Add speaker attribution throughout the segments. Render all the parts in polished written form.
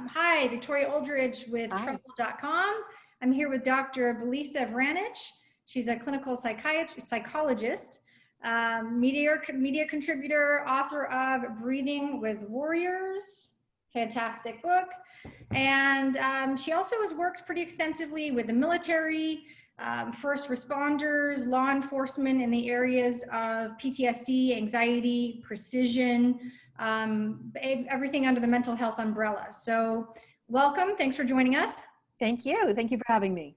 Speaker 1: Hi, Victoria Aldridge with
Speaker 2: Hi.
Speaker 1: Truffle.com. I'm here with Dr. Belisa Vranich. She's a clinical psychologist, media contributor, author of Breathing with Warriors, fantastic book. And she also has worked pretty extensively with the military, first responders, law enforcement in the areas of PTSD, anxiety, precision, everything under the mental health umbrella. So welcome, thanks for joining us.
Speaker 2: Thank you. Thank you for having me.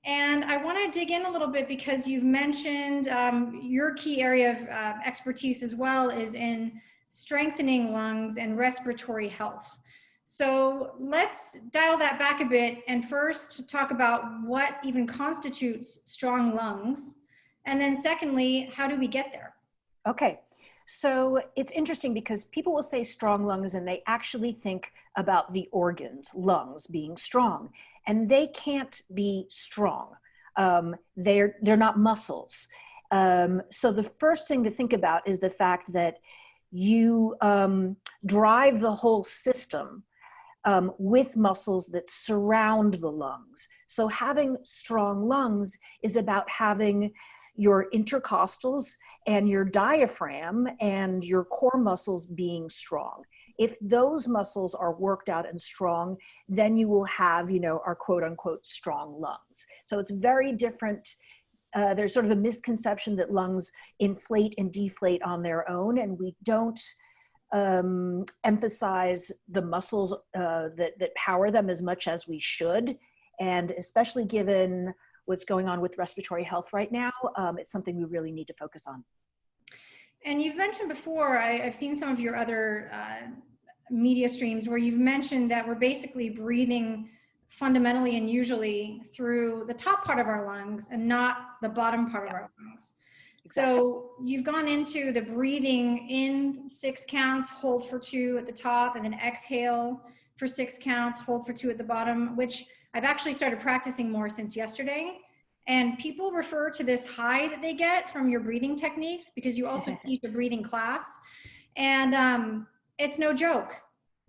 Speaker 1: And I want to dig in a little bit because you've mentioned your key area of expertise as well is in strengthening lungs and respiratory health. So let's dial that back a bit and first talk about what even constitutes strong lungs. And then secondly, how do we get there?
Speaker 2: Okay. So it's interesting because people will say strong lungs and they actually think about the organs, lungs being strong, and they can't be strong. They're not muscles. So the first thing to think about is the fact that you drive the whole system with muscles that surround the lungs. So having strong lungs is about having your intercostals and your diaphragm and your core muscles being strong. If those muscles are worked out and strong, then you will have, our quote unquote strong lungs. So it's very different. There's sort of a misconception that lungs inflate and deflate on their own, and we don't emphasize the muscles that power them as much as we should. And especially given what's going on with respiratory health right now, it's something we really need to focus on.
Speaker 1: And you've mentioned before, I've seen some of your other media streams where you've mentioned that we're basically breathing fundamentally and usually through the top part of our lungs and not the bottom part of our lungs.
Speaker 2: Exactly.
Speaker 1: So you've gone into the breathing in 6 counts, hold for 2 at the top, and then exhale for 6 counts, hold for 2 at the bottom, which I've actually started practicing more since yesterday. And people refer to this high that they get from your breathing techniques because you also teach a breathing class. And it's no joke.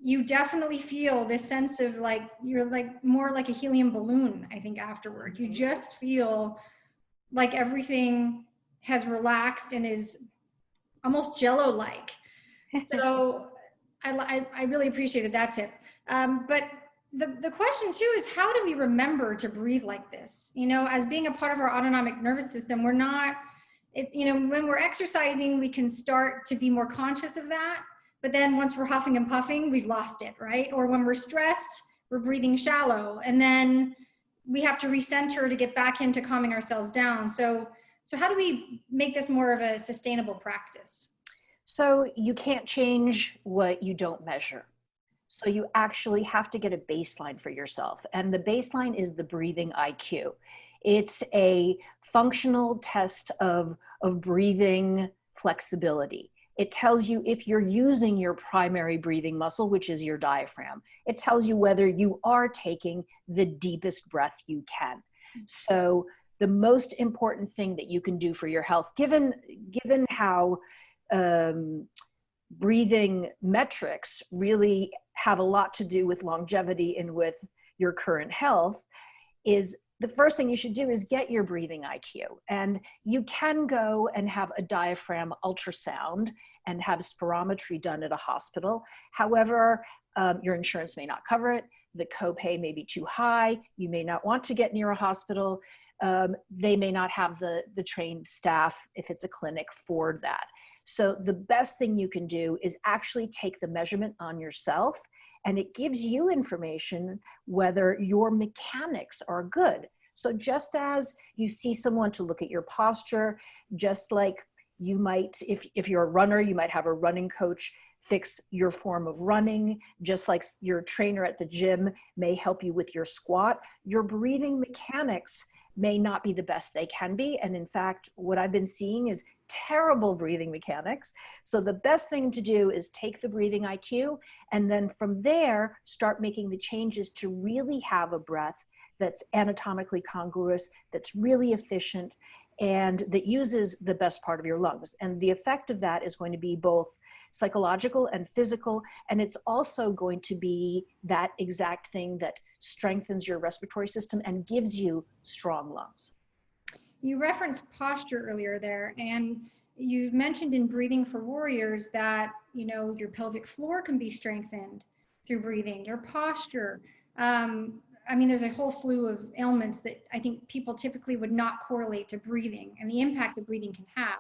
Speaker 1: You definitely feel this sense of like, you're like more like a helium balloon, I think, afterward. You just feel like everything has relaxed and is almost jello-like. So I really appreciated that tip. But the question too is, how do we remember to breathe like this? As being a part of our autonomic nervous system, we're not, when we're exercising, we can start to be more conscious of that. But then once we're huffing and puffing, we've lost it, right? Or when we're stressed, we're breathing shallow. And then we have to recenter to get back into calming ourselves down. So how do we make this more of a sustainable practice?
Speaker 2: So you can't change what you don't measure. So you actually have to get a baseline for yourself. And the baseline is the breathing IQ. It's a functional test of breathing flexibility. It tells you if you're using your primary breathing muscle, which is your diaphragm. It tells you whether you are taking the deepest breath you can. So the most important thing that you can do for your health, given how breathing metrics really have a lot to do with longevity and with your current health, is the first thing you should do is get your breathing IQ. And you can go and have a diaphragm ultrasound and have spirometry done at a hospital. However, your insurance may not cover it. The copay may be too high. You may not want to get near a hospital. They may not have the trained staff, if it's a clinic, for that. So the best thing you can do is actually take the measurement on yourself, and it gives you information whether your mechanics are good. So just as you see someone to look at your posture, just like you might, if you're a runner, you might have a running coach fix your form of running, just like your trainer at the gym may help you with your squat, your breathing mechanics may not be the best they can be. And in fact, what I've been seeing is terrible breathing mechanics. So the best thing to do is take the breathing IQ, and then from there, start making the changes to really have a breath that's anatomically congruous, that's really efficient, and that uses the best part of your lungs. And the effect of that is going to be both psychological and physical. And it's also going to be that exact thing that strengthens your respiratory system and gives you strong lungs.
Speaker 1: You referenced posture earlier there, and you've mentioned in Breathing for Warriors that, your pelvic floor can be strengthened through breathing, your posture. There's a whole slew of ailments that I think people typically would not correlate to breathing and the impact that breathing can have.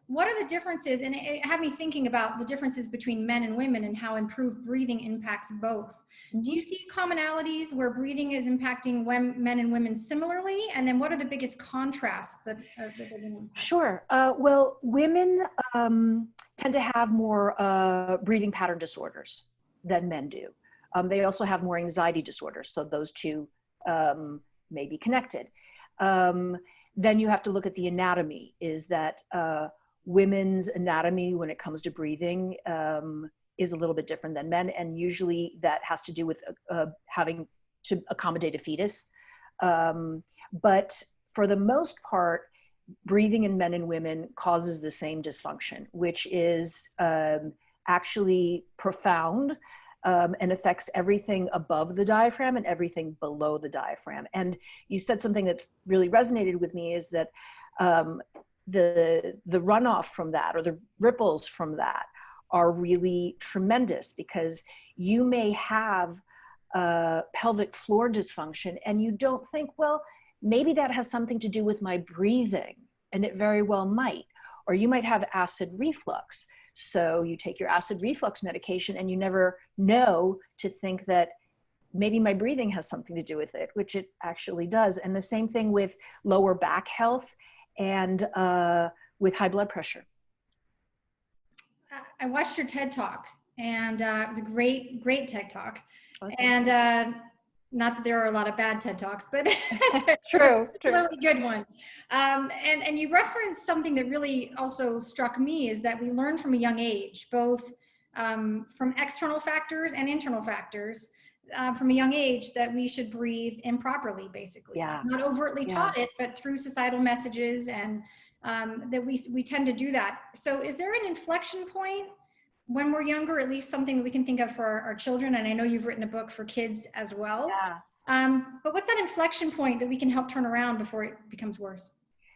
Speaker 1: What are the differences? And it had me thinking about the differences between men and women and how improved breathing impacts both. Mm-hmm. Do you see commonalities where breathing is impacting men and women similarly? And then what are the biggest contrasts that they impact?
Speaker 2: Sure. Well, women tend to have more breathing pattern disorders than men do. They also have more anxiety disorders. So those two may be connected. Then you have to look at the anatomy. Is that women's anatomy when it comes to breathing is a little bit different than men, and usually that has to do with having to accommodate a fetus. But for the most part, breathing in men and women causes the same dysfunction, which is actually profound and affects everything above the diaphragm and everything below the diaphragm. And you said something that's really resonated with me, is that the runoff from that, or the ripples from that, are really tremendous, because you may have pelvic floor dysfunction and you don't think, well, maybe that has something to do with my breathing, and it very well might. Or you might have acid reflux. So you take your acid reflux medication and you never know to think that maybe my breathing has something to do with it, which it actually does. And the same thing with lower back health and with high blood pressure.
Speaker 1: I watched your TED Talk, and it was a great TED Talk. Okay. And not that there are a lot of bad TED Talks, but
Speaker 2: true.
Speaker 1: A really good one. And you referenced something that really also struck me, is that we learn from a young age, both from external factors and internal factors, from a young age, that we should breathe improperly, basically.
Speaker 2: Yeah.
Speaker 1: Not overtly taught it, but through societal messages, and that we tend to do that. So is there an inflection point when we're younger, at least something that we can think of for our children? And I know you've written a book for kids as well.
Speaker 2: Yeah.
Speaker 1: But what's that inflection point that we can help turn around before it becomes worse?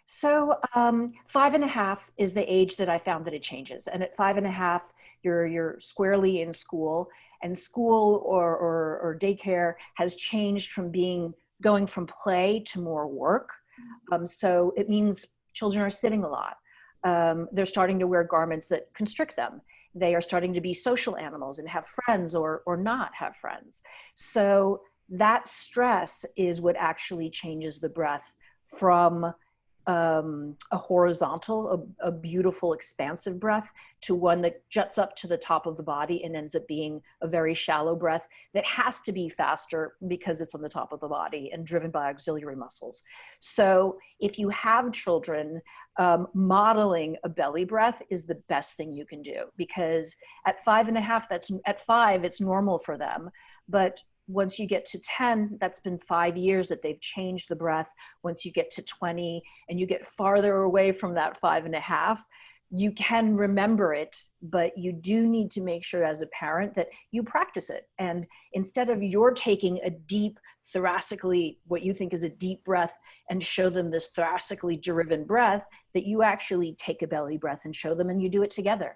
Speaker 2: So 5.5 is the age that I found that it changes. And at 5.5, you're squarely in school, and school or daycare has changed from going from play to more work. So it means children are sitting a lot. They're starting to wear garments that constrict them. They are starting to be social animals and have friends or not have friends. So that stress is what actually changes the breath from a horizontal, a beautiful, expansive breath, to one that juts up to the top of the body and ends up being a very shallow breath that has to be faster because it's on the top of the body and driven by auxiliary muscles. So if you have children, modeling a belly breath is the best thing you can do, because at 5.5, at 5, it's normal for them. But once you get to 10, that's been 5 years that they've changed the breath. Once you get to 20 and you get farther away from that 5.5, you can remember it, but you do need to make sure as a parent that you practice it. And instead of you're taking a deep thoracically, what you think is a deep breath, and show them this thoracically driven breath, that you actually take a belly breath and show them, and you do it together.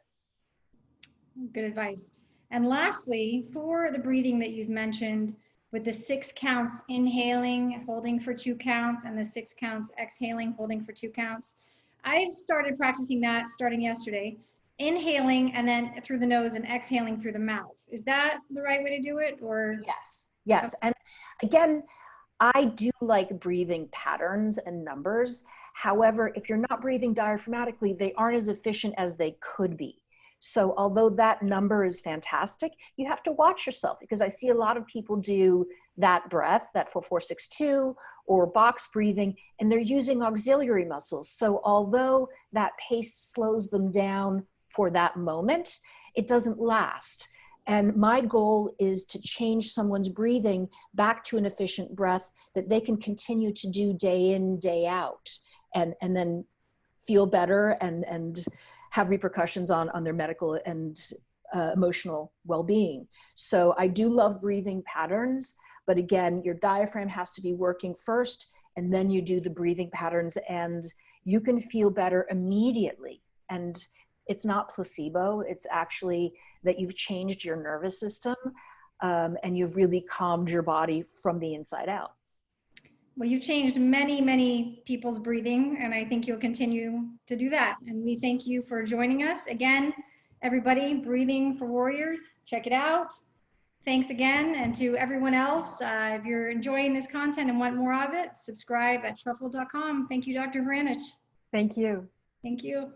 Speaker 1: Good advice. And lastly, for the breathing that you've mentioned, with the 6 counts inhaling, holding for 2 counts, and the 6 counts exhaling, holding for 2 counts, I've started practicing that starting yesterday, inhaling and then through the nose and exhaling through the mouth. Is that the right way to do it? Or
Speaker 2: Yes. Okay. And again, I do like breathing patterns and numbers. However, if you're not breathing diaphragmatically, they aren't as efficient as they could be. So although that number is fantastic, you have to watch yourself, because I see a lot of people do that breath, that 4-4-6-2, or box breathing, and they're using auxiliary muscles. So although that pace slows them down for that moment, it doesn't last. And my goal is to change someone's breathing back to an efficient breath that they can continue to do day in, day out. and then feel better and have repercussions on their medical and emotional well-being. So I do love breathing patterns, but again, your diaphragm has to be working first, and then you do the breathing patterns, and you can feel better immediately. And it's not placebo, it's actually that you've changed your nervous system, and you've really calmed your body from the inside out.
Speaker 1: Well, you've changed many, many people's breathing, and I think you'll continue to do that. And we thank you for joining us. Again, everybody, Breathing for Warriors, check it out. Thanks again. And to everyone else, if you're enjoying this content and want more of it, subscribe at truffle.com. Thank you, Dr. Vranich.
Speaker 2: Thank you.
Speaker 1: Thank you.